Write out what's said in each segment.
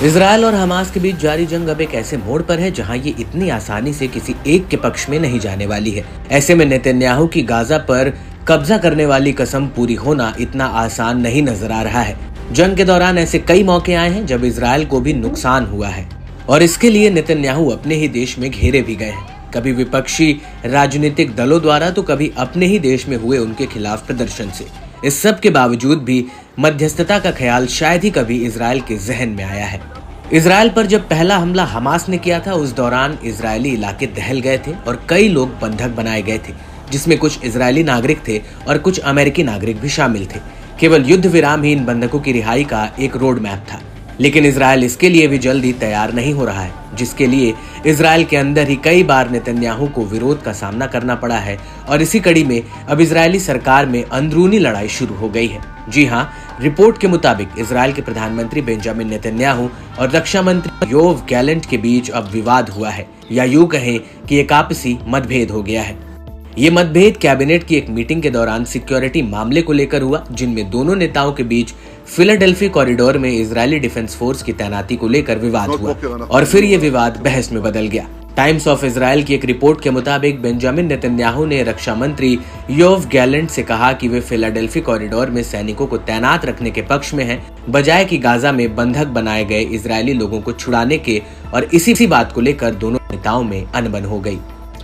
Israel और Hamas के बीच जारी जंग अब एक ऐसे मोड़ पर है जहां ये इतनी आसानी से किसी एक के पक्ष में नहीं जाने वाली है। ऐसे में नेतन्याहू की गाजा पर कब्जा करने वाली कसम पूरी होना इतना आसान नहीं नजर आ रहा है। जंग के दौरान ऐसे कई मौके आए हैं जब इजरायल को भी नुकसान हुआ है और इसके लिए नेतन्याहू अपने ही देश में घेरे भी गए हैं, कभी विपक्षी राजनीतिक दलों द्वारा तो कभी अपने ही देश में हुए उनके खिलाफ प्रदर्शन से। इस सब के बावजूद भी मध्यस्थता का ख्याल शायद ही कभी इजरायल के जहन में आया है। इजरायल पर जब पहला हमला हमास ने किया था, उस दौरान इजरायली इलाके दहल गए थे और कई लोग बंधक बनाए गए थे, जिसमें कुछ इजरायली नागरिक थे और कुछ अमेरिकी नागरिक भी शामिल थे। केवल युद्ध विराम ही इन बंधकों की रिहाई का एक रोड मैप था, लेकिन इजरायल इसके लिए भी जल्दी तैयार नहीं हो रहा है, जिसके लिए इजरायल के अंदर ही कई बार नेतन्याहू को विरोध का सामना करना पड़ा है। और इसी कड़ी में अब इजरायली सरकार में अंदरूनी लड़ाई शुरू हो गई है। जी हाँ, रिपोर्ट के मुताबिक इजरायल के प्रधानमंत्री बेंजामिन नेतन्याहू और रक्षा मंत्री योव गैलेंट के बीच अब विवाद हुआ है, या यूं कहें कि एक आपसी मतभेद हो गया है। ये मतभेद कैबिनेट की एक मीटिंग के दौरान सिक्योरिटी मामले को लेकर हुआ, जिनमें दोनों नेताओं के बीच फिलाडेल्फी कॉरिडोर में इजरायली डिफेंस फोर्स की तैनाती को लेकर विवाद हुआ और फिर ये विवाद बहस में बदल गया। टाइम्स ऑफ इजरायल की एक रिपोर्ट के मुताबिक बेंजामिन नेतन्याहू ने रक्षा मंत्री योव गैलेंट से कहा कि वे फिलाडेल्फी कॉरिडोर में सैनिकों को तैनात रखने के पक्ष में हैं, बजाय कि गाजा में बंधक बनाए गए इजरायली लोगों को छुड़ाने के। और इसी बात को लेकर दोनों नेताओं में अनबन हो गई।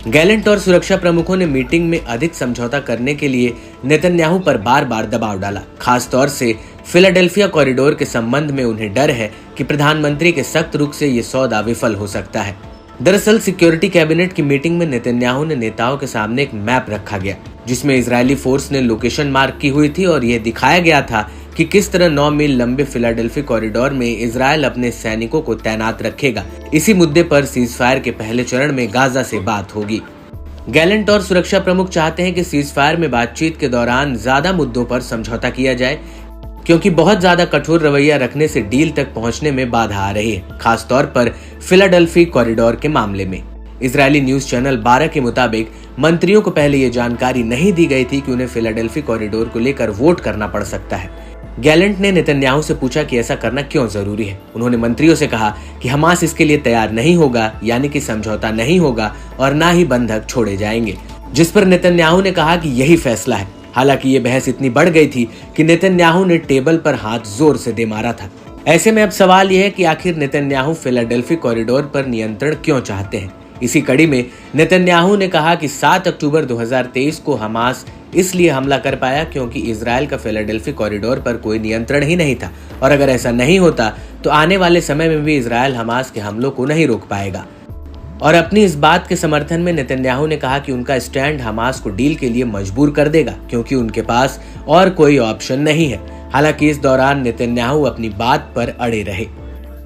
गैलेंट और सुरक्षा प्रमुखों ने मीटिंग में अधिक समझौता करने के लिए नेतन्याहू पर बार बार दबाव डाला। खास तौर से फिलाडेल्फिया कॉरिडोर के संबंध में उन्हें डर है कि प्रधानमंत्री के सख्त रुख से ये सौदा विफल हो सकता है। दरअसल सिक्योरिटी कैबिनेट की मीटिंग में नेतन्याहू ने नेताओं के सामने एक मैप रखा गया, जिसमें इजरायली फोर्स ने लोकेशन मार्क की हुई थी और यह दिखाया गया था कि किस तरह 9 मील लंबे फिलाडेल्फी कॉरिडोर में इजरायल अपने सैनिकों को तैनात रखेगा। इसी मुद्दे पर सीजफायर के पहले चरण में गाजा से बात होगी। गैलेंट और सुरक्षा प्रमुख चाहते हैं कि सीजफायर में बातचीत के दौरान ज्यादा मुद्दों पर समझौता किया जाए, क्योंकि बहुत ज्यादा कठोर रवैया रखने से डील तक पहुंचने में बाधा आ रही है, खासतौर पर फिलाडेल्फी कॉरिडोर के मामले में। इजरायली न्यूज चैनल 12 के मुताबिक मंत्रियों को पहले ये जानकारी नहीं दी गई थी कि उन्हें फिलाडेल्फी कॉरिडोर को लेकर वोट करना पड़ सकता है। गैलेंट ने नेतन्याहू से पूछा कि ऐसा करना क्यों जरूरी है। उन्होंने मंत्रियों से कहा कि हमास इसके लिए तैयार नहीं होगा, यानी कि समझौता नहीं होगा और ना ही बंधक छोड़े जाएंगे, जिस पर नेतन्याहू ने कहा कि यही फैसला है। हालांकि ये बहस इतनी बढ़ गई थी कि नेतन्याहू ने टेबल पर हाथ जोर से दे मारा था। ऐसे में अब सवाल यह है कि आखिर नेतन्याहू फिलाडेल्फी कॉरिडोर पर नियंत्रण क्यों चाहते हैं। इसी कड़ी में नेतन्याहू ने कहा कि 7 अक्टूबर 2023 को हमास इसलिए हमला कर पाया क्योंकि इजरायल का फिलाडेल्फी कॉरिडोर पर कोई नियंत्रण ही नहीं था, और अगर ऐसा नहीं होता तो आने वाले समय में भी इजरायल हमास के हमलों को नहीं रोक पाएगा। और अपनी इस बात के समर्थन में नेतन्याहू ने कहा कि उनका स्टैंड हमास को डील के लिए मजबूर कर देगा, क्योंकि उनके पास और कोई ऑप्शन नहीं है। हालांकि इस दौरान नेतन्याहू अपनी बात पर अड़े रहे।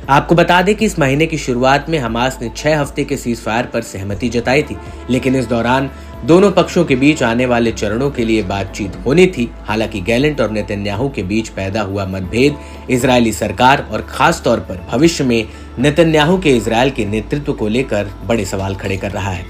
आपको बता दें कि इस महीने की शुरुआत में हमास ने 6 हफ्ते के सीजफायर पर सहमति जताई थी, लेकिन इस दौरान दोनों पक्षों के बीच आने वाले चरणों के लिए बातचीत होनी थी। हालांकि गैलेंट और नेतन्याहू के बीच पैदा हुआ मतभेद इजरायली सरकार और खास तौर पर भविष्य में नेतन्याहू के इजरायल के नेतृत्व को लेकर बड़े सवाल खड़े कर रहा है।